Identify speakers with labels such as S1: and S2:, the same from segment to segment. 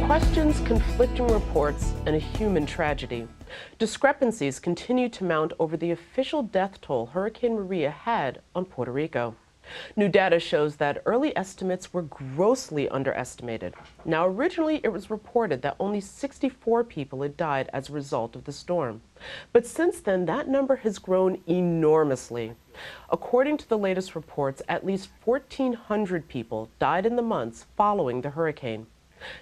S1: Questions, conflicting reports, and a human tragedy. Discrepancies continue to mount over the official death toll Hurricane Maria had on Puerto Rico. New data shows that early estimates were grossly underestimated. Now, originally it was reported that only 64 people had died as a result of the storm. But since then, that number has grown enormously. According to the latest reports, at least 1,400 people died in the months following the hurricane.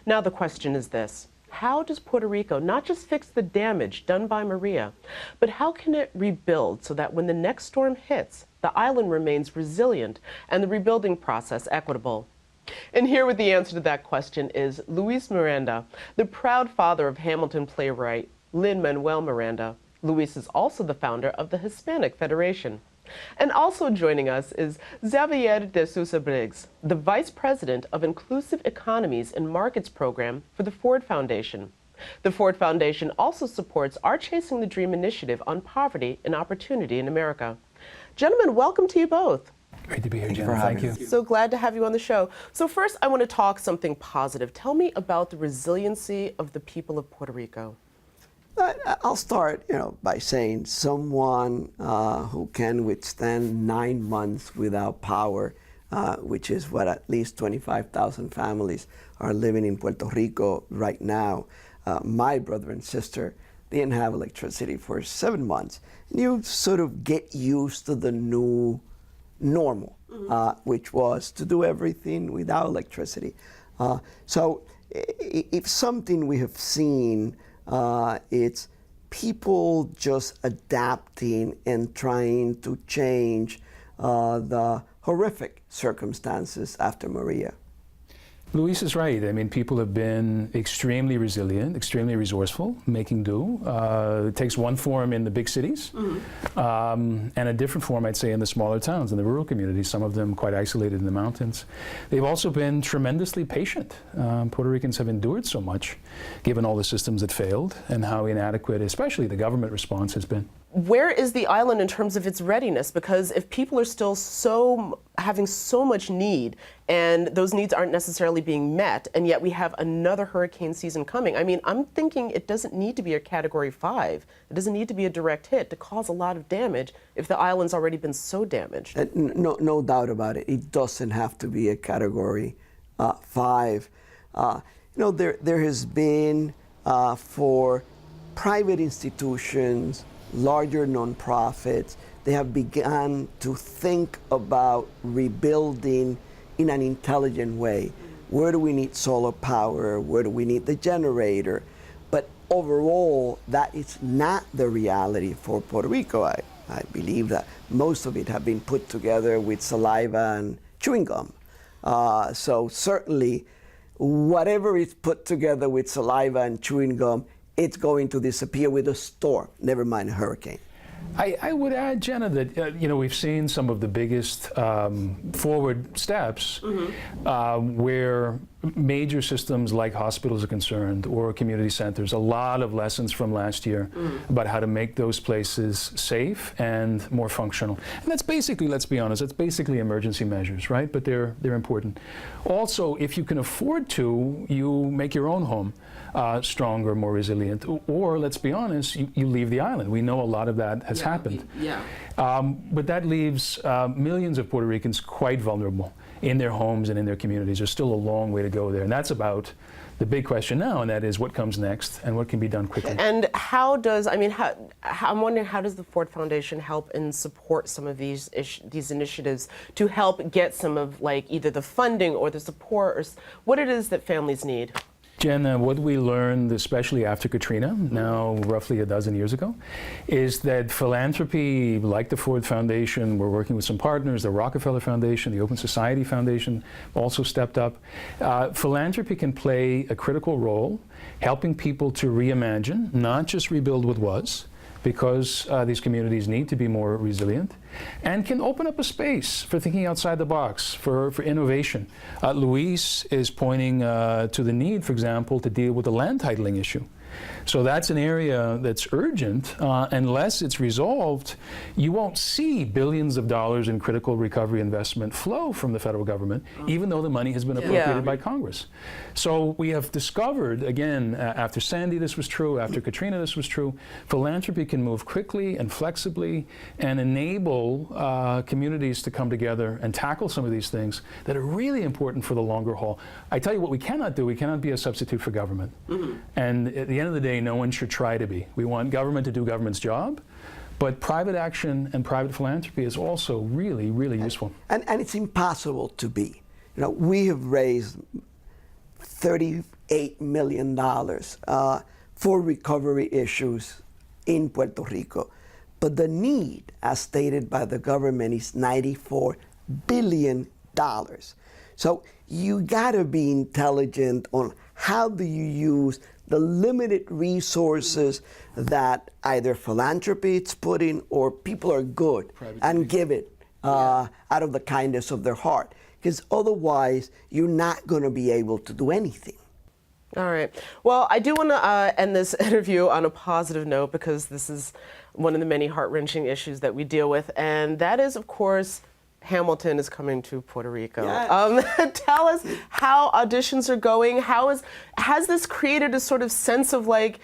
S1: Now the question is this: how does Puerto Rico not just fix the damage done by Maria, but how can it rebuild so that when the next storm hits, the island remains resilient and the rebuilding process equitable? And here with the answer to that question is Luis Miranda, the proud father of Hamilton playwright Lin-Manuel Miranda. Luis is also the founder of the Hispanic Federation. And also joining us is Xavier de Sousa Briggs, the Vice President of Inclusive Economies and Markets Program for the Ford Foundation. The Ford Foundation also supports our Chasing the Dream initiative on poverty and opportunity in America. Gentlemen, welcome to you both.
S2: Great to be here, Jenna. Thank you.
S1: So glad to have you on the show. So first, I want to talk something positive. Tell me about the resiliency of the people of Puerto Rico.
S3: I'll start, by saying someone who can withstand 9 months without power, which is what at least 25,000 families are living in Puerto Rico right now. My brother and sister didn't have electricity for 7 months. And you sort of get used to the new normal, which was to do everything without electricity. So if something we have seen, it's people just adapting and trying to change the horrific circumstances after Maria.
S2: Luis is right. I mean, people have been extremely resilient, extremely resourceful, making do. It takes one form in the big cities, and a different form, I'd say, in the smaller towns, in the rural communities, some of them quite isolated in the mountains. They've also been tremendously patient. Puerto Ricans have endured so much, given all the systems that failed and how inadequate, especially the government response, has been.
S1: Where is the island in terms of its readiness? Because if people are still having so much need and those needs aren't necessarily being met, and yet we have another hurricane season coming, I mean, I'm thinking it doesn't need to be a Category 5. It doesn't need to be a direct hit to cause a lot of damage if the island's already been so damaged.
S3: No doubt about it. It doesn't have to be a Category 5. There has been, for private institutions, larger nonprofits, they have begun to think about rebuilding in an intelligent way. Where do we need solar power? Where do we need the generator? But overall, that is not the reality for Puerto Rico. I believe that most of it have been put together with saliva and chewing gum. So certainly, whatever is put together with saliva and chewing gum, it's going to disappear with a storm, never mind a hurricane.
S2: I would add, Jenna, that we've seen some of the biggest forward steps where major systems like hospitals are concerned, or community centers. A lot of lessons from last year about how to make those places safe and more functional. And that's basically, let's be honest, that's basically emergency measures, right? But they're important. Also, if you can afford to, you make your own home stronger, more resilient, or let's be honest, you leave the island. We know a lot of that has happened. But that leaves millions of Puerto Ricans quite vulnerable in their homes and in their communities. There's still a long way to go there, and that's about the big question now, and that is what comes next and what can be done quickly.
S1: And I'm wondering, how does the Ford Foundation help and support some of these initiatives to help get some of either the funding or the support or what it is that families need?
S2: Jen, what we learned, especially after Katrina, now roughly a dozen years ago, is that philanthropy, like the Ford Foundation, we're working with some partners, the Rockefeller Foundation, the Open Society Foundation also stepped up. Philanthropy can play a critical role helping people to reimagine, not just rebuild what was, because these communities need to be more resilient, and can open up a space for thinking outside the box, for innovation. Luis is pointing to the need, for example, to deal with the land titling issue. So that's an area that's urgent. Unless it's resolved, you won't see billions of dollars in critical recovery investment flow from the federal government, even though the money has been appropriated by Congress. So we have discovered, again, after Sandy this was true, after Katrina this was true, philanthropy can move quickly and flexibly and enable communities to come together and tackle some of these things that are really important for the longer haul. I tell you what we cannot do, we cannot be a substitute for government. And at the end of the day, no one should try to be. We want government to do government's job, but private action and private philanthropy is also really, really useful.
S3: And it's impossible to be. You know, we have raised $38 million for recovery issues in Puerto Rico. But the need, as stated by the government, is $94 billion. So you gotta be intelligent on how do you use the limited resources that either philanthropy is put in or people are good and give it out of the kindness of their heart. Because otherwise, you're not going to be able to do anything.
S1: All right. Well, I do want to end this interview on a positive note because this is one of the many heart-wrenching issues that we deal with, and that is, of course, Hamilton is coming to Puerto Rico.
S3: Yes.
S1: Tell us how auditions are going. Has this created a sort of sense of like,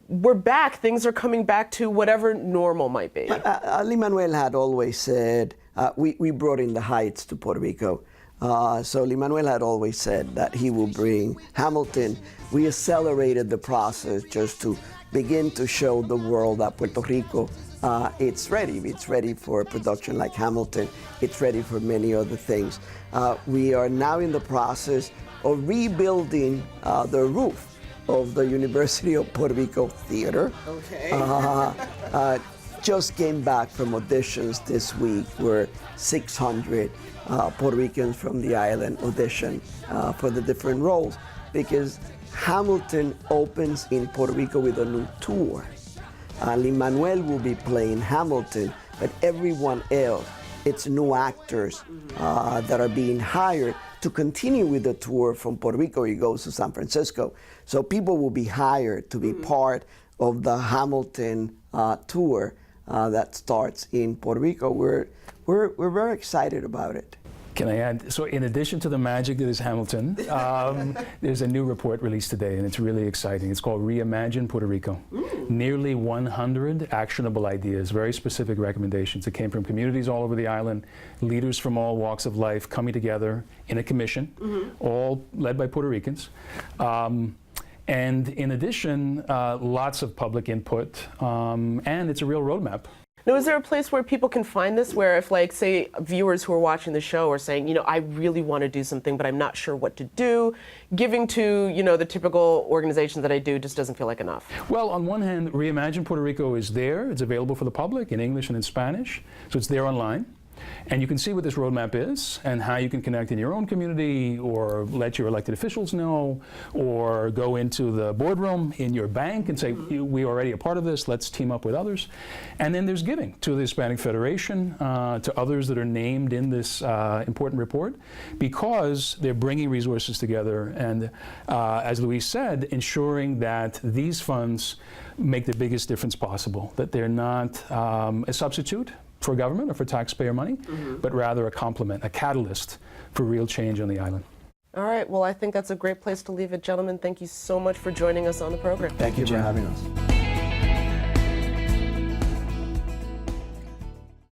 S1: we're back, things are coming back to whatever normal might be?
S3: Lin-Manuel had always said, we brought in the Heights to Puerto Rico. So Lin-Manuel had always said that he will bring Hamilton. We accelerated the process just to begin to show the world that Puerto Rico, it's ready. It's ready for a production like Hamilton. It's ready for many other things. We are now in the process of rebuilding the roof of the University of Puerto Rico Theater.
S1: Okay.
S3: Just came back from auditions this week where 600 Puerto Ricans from the island audition for the different roles, because Hamilton opens in Puerto Rico with a new tour. Lin-Manuel will be playing Hamilton, but everyone else, it's new actors that are being hired to continue with the tour from Puerto Rico. He goes to San Francisco. So people will be hired to be part of the Hamilton tour that starts in Puerto Rico. We're very excited about it.
S2: Can I add? So in addition to the magic that is Hamilton, there's a new report released today, and it's really exciting. It's called Reimagine Puerto Rico. Nearly 100 actionable ideas, very specific recommendations that came from communities all over the island, leaders from all walks of life coming together in a commission, all led by Puerto Ricans. And in addition, lots of public input, and it's a real roadmap.
S1: Now, is there a place where people can find this, where if, like, say, viewers who are watching the show are saying, you know, I really want to do something, but I'm not sure what to do, giving to, you know, the typical organizations that I do just doesn't feel like enough?
S2: Well, on one hand, Reimagine Puerto Rico is there. It's available for the public in English and in Spanish, so it's there online. And you can see what this roadmap is and how you can connect in your own community or let your elected officials know or go into the boardroom in your bank and say, we're already a part of this, let's team up with others. And then there's giving to the Hispanic Federation, to others that are named in this important report, because they're bringing resources together and, as Luis said, ensuring that these funds make the biggest difference possible, that they're not a substitute for government or for taxpayer money, but rather a complement, a catalyst for real change on the island.
S1: All right, well, I think that's a great place to leave it. Gentlemen, thank you so much for joining us on the program.
S3: Thank you for having us.